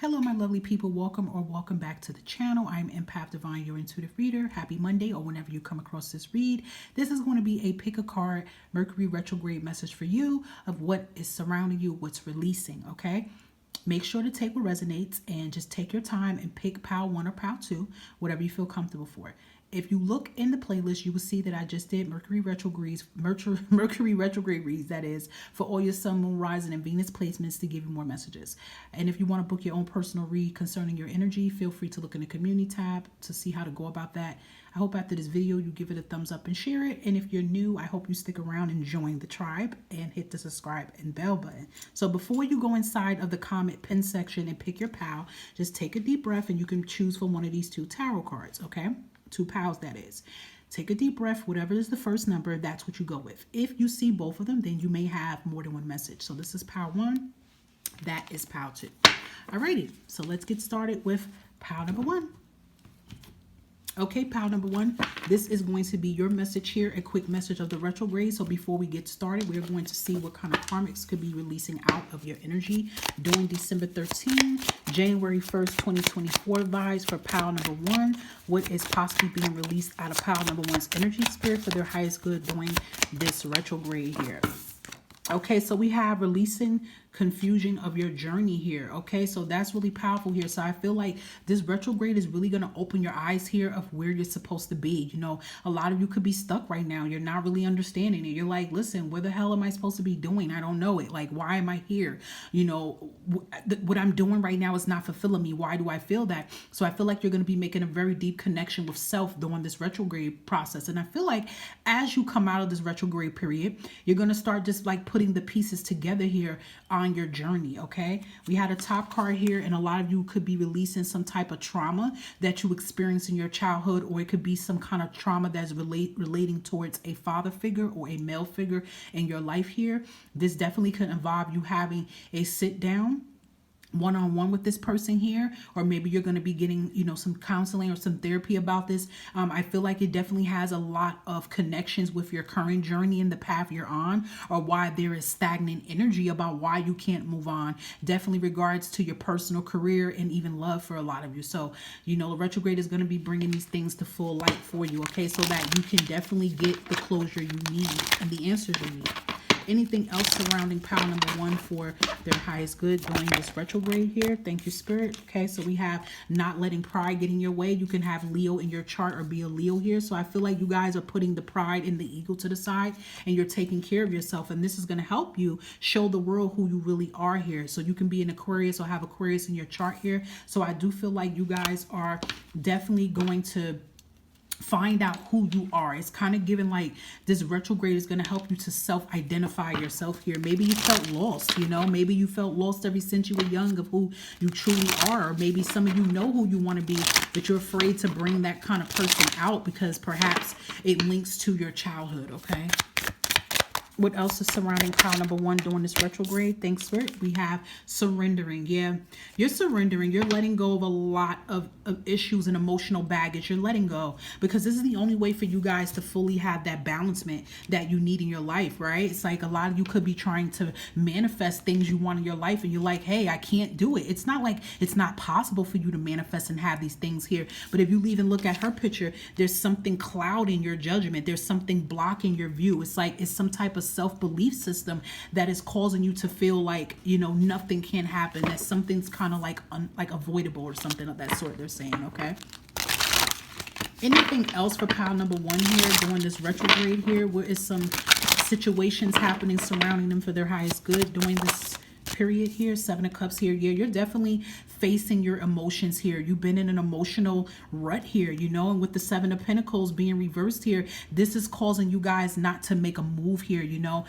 Hello, my lovely people. Welcome back to the channel. I'm Empath Divine, your intuitive reader. Happy Monday, or whenever you come across this read. This is going to be a pick a card Mercury retrograde message for you of what is surrounding you, what's releasing, okay? Make sure to take what resonates and just take your time and pick pile 1 or pile 2, whatever you feel comfortable for. If you look in the playlist, you will see that I just did Mercury retrograde reads, that is, for all your sun, moon, rising, and Venus placements to give you more messages. And if you want to book your own personal read concerning your energy, feel free to look in the community tab to see how to go about that. I hope after this video you give it a thumbs up and share it. And if you're new, I hope you stick around and join the tribe and hit the subscribe and bell button. So before you go inside of the comment pin section and pick your pal, just take a deep breath and you can choose from one of these 2 tarot cards, okay? 2 pals, that is. Take a deep breath. Whatever is the first number, that's what you go with. If you see both of them, then you may have more than one message. So this is pile 1. That is pile 2. Alrighty, so let's get started with pile number 1. Okay, pile number 1, this is going to be your message here, a quick message of the retrograde. So before we get started, we're going to see what kind of karmics could be releasing out of your energy during December 13, January 1st, 2024 vibes for pile number 1. What is possibly being released out of pile number 1's energy spirit for their highest good during this retrograde here. Okay, so we have releasing confusion of your journey here. Okay, so that's really powerful here. So I feel like this retrograde is really going to open your eyes here of where you're supposed to be. You know, a lot of you could be stuck right now. You're not really understanding it. You're like, listen, where the hell am I supposed to be doing? I don't know it. Like, why am I here? You know, what I'm doing right now is not fulfilling me. Why do I feel that? So I feel like you're going to be making a very deep connection with self during this retrograde process. And I feel like as you come out of this retrograde period, you're going to start just like putting the pieces together here on your journey. Okay, we had a top card here, and a lot of you could be releasing some type of trauma that you experienced in your childhood, or it could be some kind of trauma that's relating towards a father figure or a male figure in your life here. This definitely could involve you having a sit down one-on-one with this person here, or maybe you're going to be getting, you know, some counseling or some therapy about this. I feel like it definitely has a lot of connections with your current journey and the path you're on, or why there is stagnant energy about why you can't move on. Definitely regards to your personal career and even love for a lot of you. So, you know, the retrograde is going to be bringing these things to full light for you, okay, so that you can definitely get the closure you need and the answers you need. Anything else surrounding pile number 1 for their highest good during this retrograde here? Thank you, Spirit. Okay, so we have not letting pride get in your way. You can have Leo in your chart or be a Leo here. So I feel like you guys are putting the pride and the ego to the side, and you're taking care of yourself. And this is going to help you show the world who you really are here. So you can be an Aquarius or have Aquarius in your chart here. So I do feel like you guys are definitely going to find out who you are. It's kind of given like this retrograde is going to help you to self-identify yourself here. Maybe you felt lost, you know, maybe you felt lost ever since you were young of who you truly are. Or maybe some of you know who you want to be, but you're afraid to bring that kind of person out because perhaps it links to your childhood. Okay, what else is surrounding pile number 1 during this retrograde? Thanks, Spirit. We have surrendering. Yeah, you're surrendering. You're letting go of a lot of issues and emotional baggage. You're letting go because this is the only way for you guys to fully have that balancement that you need in your life, right? It's like a lot of you could be trying to manifest things you want in your life, and you're like, hey, I can't do it. It's not like it's not possible for you to manifest and have these things here. But if you even look at her picture, there's something clouding your judgment. There's something blocking your view. It's like it's some type of self-belief system that is causing you to feel like, you know, nothing can happen, that something's kind of like avoidable or something of that sort, they're saying. Okay, anything else for pile number 1 here during this retrograde here? Where is some situations happening surrounding them for their highest good during this period here? 7 of Cups here. Yeah, you're definitely facing your emotions here. You've been in an emotional rut here, you know, and with the 7 of Pentacles being reversed here, this is causing you guys not to make a move here, you know.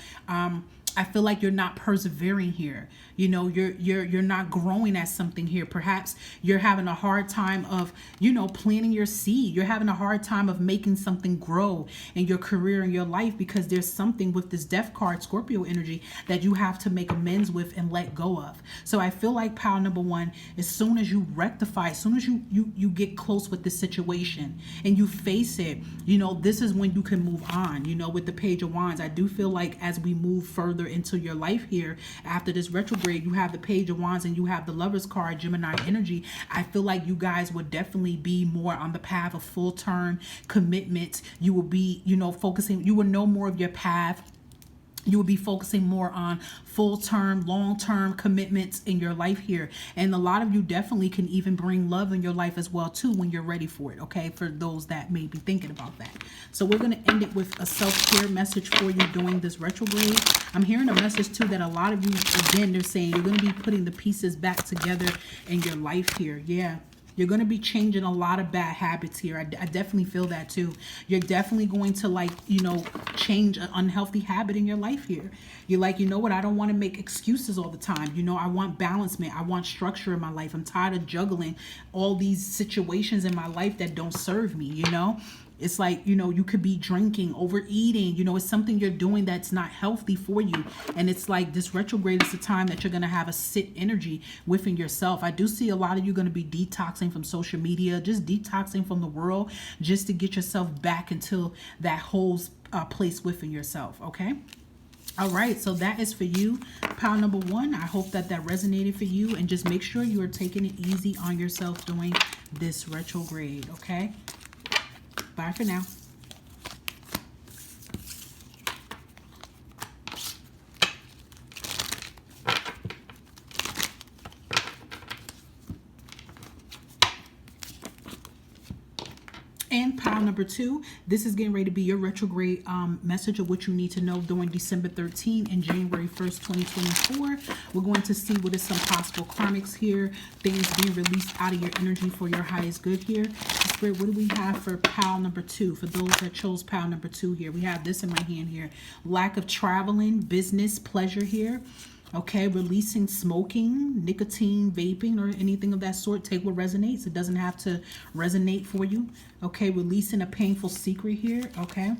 I feel like you're not persevering here. You know, you're not growing at something here. Perhaps you're having a hard time of, you know, planting your seed. You're having a hard time of making something grow in your career and your life because there's something with this Death card, Scorpio energy, that you have to make amends with and let go of. So I feel like pile number 1, as soon as you rectify, as soon as you get close with this situation and you face it, you know, this is when you can move on. You know, with the Page of Wands, I do feel like as we move further into your life here after this retrograde retrograde, you have the Page of Wands and you have the Lover's card, Gemini energy. I feel like you guys would definitely be more on the path of full-term commitment. You will be, you know, focusing, you will know more of your path. You will be focusing more on full-term, long-term commitments in your life here. And a lot of you definitely can even bring love in your life as well, too, when you're ready for it, okay? For those that may be thinking about that. So we're going to end it with a self-care message for you during this retrograde. I'm hearing a message, too, that a lot of you, again, they're saying you're going to be putting the pieces back together in your life here. Yeah. You're going to be changing a lot of bad habits here. I definitely feel that too. You're definitely going to, like, you know, change an unhealthy habit in your life here. You're like, you know what? I don't want to make excuses all the time. You know, I want balancement. I want structure in my life. I'm tired of juggling all these situations in my life that don't serve me, you know? It's like, you know, you could be drinking, overeating, you know, it's something you're doing that's not healthy for you. And it's like this retrograde is the time that you're going to have a sit energy within yourself. I do see a lot of you going to be detoxing from social media, just detoxing from the world, just to get yourself back into that whole place within yourself. Okay. All right, so that is for you, pile number 1. I hope that resonated for you, and just make sure you are taking it easy on yourself during this retrograde. Okay. Bye for now. And pile number 2, this is getting ready to be your retrograde message of what you need to know during December 13 and January 1st, 2024. We're going to see what is some possible karmics here, things being released out of your energy for your highest good here. Spirit, what do we have for pile number 2? For those that chose pile number 2 here, we have this in my hand here. Lack of traveling, business, pleasure here. Okay, releasing smoking, nicotine, vaping, or anything of that sort. Take what resonates. It doesn't have to resonate for you. Okay, releasing a painful secret here. Okay.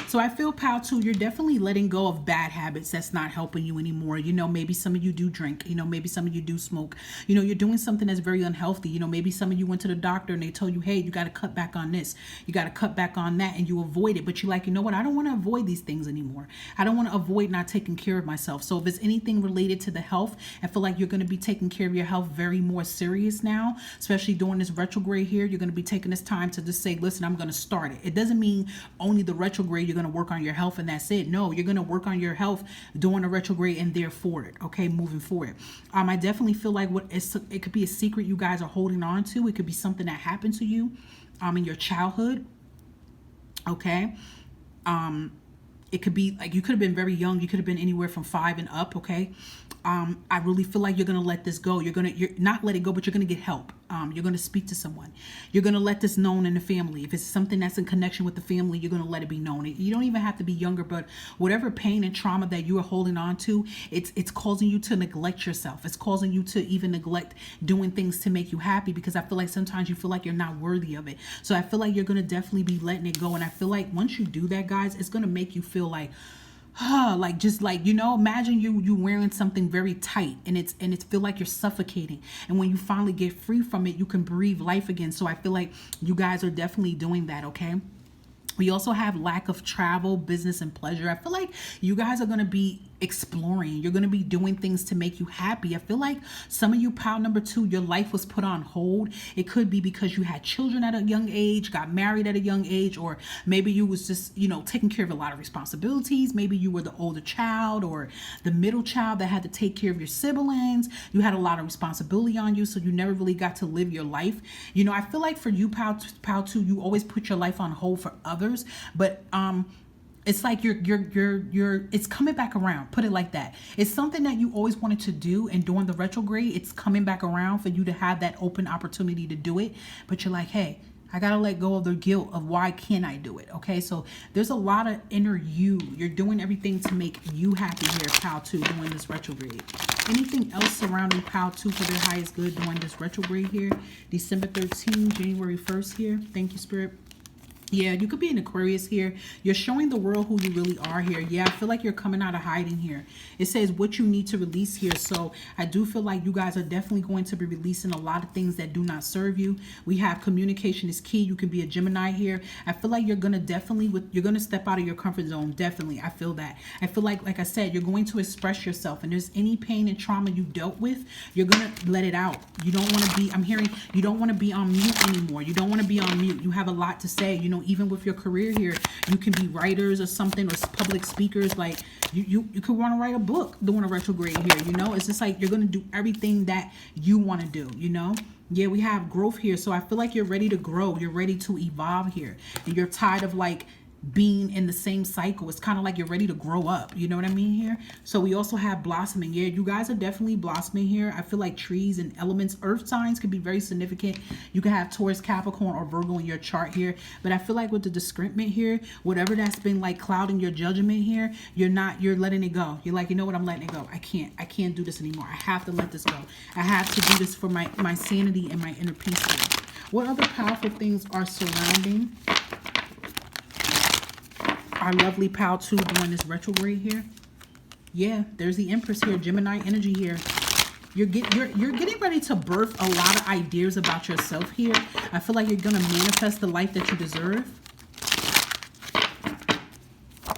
So I feel, pal, too, you're definitely letting go of bad habits that's not helping you anymore. You know, maybe some of you do drink. You know, maybe some of you do smoke. You know, you're doing something that's very unhealthy. You know, maybe some of you went to the doctor and they told you, hey, you got to cut back on this. You got to cut back on that, and you avoid it. But you're like, you know what? I don't want to avoid these things anymore. I don't want to avoid not taking care of myself. So if it's anything related to the health, I feel like you're going to be taking care of your health very more serious now, especially during this retrograde here. You're going to be taking this time to just say, listen, I'm going to start it. It doesn't mean only the retrograde you're going to work on your health and that's it. No, you're going to work on your health during the retrograde and therefore it. Okay, moving forward. I definitely feel like it could be a secret you guys are holding on to. It could be something that happened to you in your childhood. Okay. It could be like you could have been very young. You could have been anywhere from 5 and up. Okay. I really feel like you're going to let this go. You're not let it go, but you're going to get help. You're going to speak to someone. You're going to let this known in the family. If it's something that's in connection with the family, you're going to let it be known. You don't even have to be younger, but whatever pain and trauma that you are holding on to, it's causing you to neglect yourself. It's causing you to even neglect doing things to make you happy, because I feel like sometimes you feel like you're not worthy of it. So I feel like you're going to definitely be letting it go. And I feel like once you do that, guys, it's going to make you feel like, you know, imagine you wearing something very tight and it's feel like you're suffocating. And when you finally get free from it, you can breathe life again. So I feel like you guys are definitely doing that. Okay. We also have lack of travel, business, and pleasure. I feel like you guys are going to be exploring. You're going to be doing things to make you happy. I feel like some of you, pile number 2, your life was put on hold. It could be because you had children at a young age, got married at a young age, or maybe you was just, you know, taking care of a lot of responsibilities. Maybe you were the older child or the middle child that had to take care of your siblings. You had a lot of responsibility on you, so you never really got to live your life. You know, I feel like for you, pile 2, you always put your life on hold for others, but it's like it's coming back around. Put it like that. It's something that you always wanted to do, and during the retrograde, it's coming back around for you to have that open opportunity to do it. But you're like, hey, I got to let go of the guilt of why can't I do it? Okay, so there's a lot of inner you. You're doing everything to make you happy here, pile 2, during this retrograde. Anything else surrounding pile 2 for their highest good during this retrograde here? December 13, January 1st here. Thank you, Spirit. Yeah, you could be an Aquarius here. You're showing the world who you really are here. Yeah, I feel like you're coming out of hiding here. It says what you need to release here. So I do feel like you guys are definitely going to be releasing a lot of things that do not serve you. We have communication is key. You can be a Gemini here. I feel like you're going to definitely, you're going to step out of your comfort zone. Definitely. I feel that. I feel like I said, you're going to express yourself. And there's any pain and trauma you dealt with, you're going to let it out. You don't want to be, I'm hearing, you don't want to be on mute anymore. You don't want to be on mute. You have a lot to say. You know, even with your career here, you can be writers or something, or public speakers. Like you could want to write a book doing a retrograde here. You know, it's just like you're going to do everything that you want to do, you know. Yeah, we have growth here. So I feel like you're ready to grow. You're ready to evolve here. And you're tired of like being in the same cycle. It's kind of like you're ready to grow up. You know what I mean here? So we also have blossoming. Yeah, you guys are definitely blossoming here. I feel like trees and elements, earth signs could be very significant. You can have Taurus, Capricorn, or Virgo in your chart here. But I feel like with the discernment here, whatever that's been like clouding your judgment here, you're letting it go. You're like, you know what? I'm letting it go. I can't do this anymore. I have to let this go. I have to do this for my sanity and my inner peace here. What other powerful things are surrounding our lovely pal 2 during this retrograde here? Yeah, there's the Empress here, Gemini energy here. You're getting ready to birth a lot of ideas about yourself here. I feel like you're going to manifest the life that you deserve.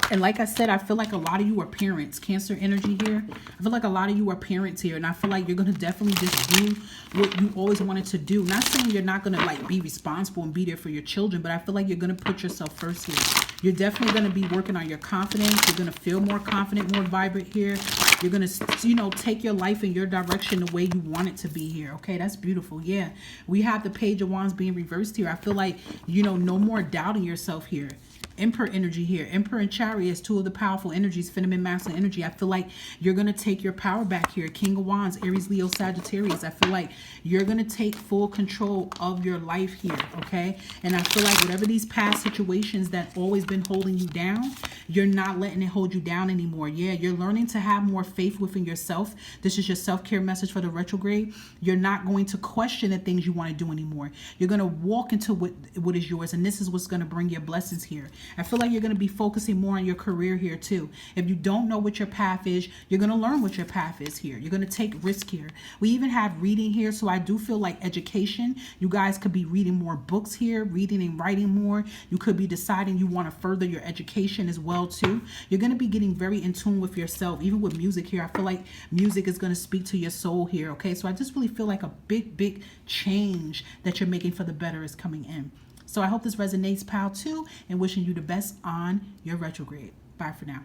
And like I said, I feel like a lot of you are parents. Cancer energy here. I feel like a lot of you are parents here. And I feel like you're going to definitely just do what you always wanted to do. Not saying you're not going to like be responsible and be there for your children, but I feel like you're going to put yourself first here. You're definitely going to be working on your confidence. You're going to feel more confident, more vibrant here. You're going to, you know, take your life in your direction the way you want it to be here. Okay, that's beautiful. Yeah, we have the Page of Wands being reversed here. I feel like, you know, no more doubting yourself here. Emperor energy here. Emperor and Chariot is 2 of the powerful energies, feminine, masculine energy. I feel like you're going to take your power back here. King of Wands, Aries, Leo, Sagittarius. I feel like you're going to take full control of your life here, okay? And I feel like whatever these past situations that always been holding you down, you're not letting it hold you down anymore. Yeah, you're learning to have more faith within yourself. This is your self-care message for the retrograde. You're not going to question the things you want to do anymore. You're going to walk into what is yours, and this is what's going to bring your blessings here. I feel like you're going to be focusing more on your career here too. If you don't know what your path is, you're going to learn what your path is here. You're going to take risk here. We even have reading here, so I do feel like education. You guys could be reading more books here, reading and writing more. You could be deciding you want to further your education as well too. You're going to be getting very in tune with yourself. Even with music here, I feel like music is going to speak to your soul here, okay? So I just really feel like a big change that you're making for the better is coming in. So I hope this resonates, pal, too, and wishing you the best on your retrograde. Bye for now.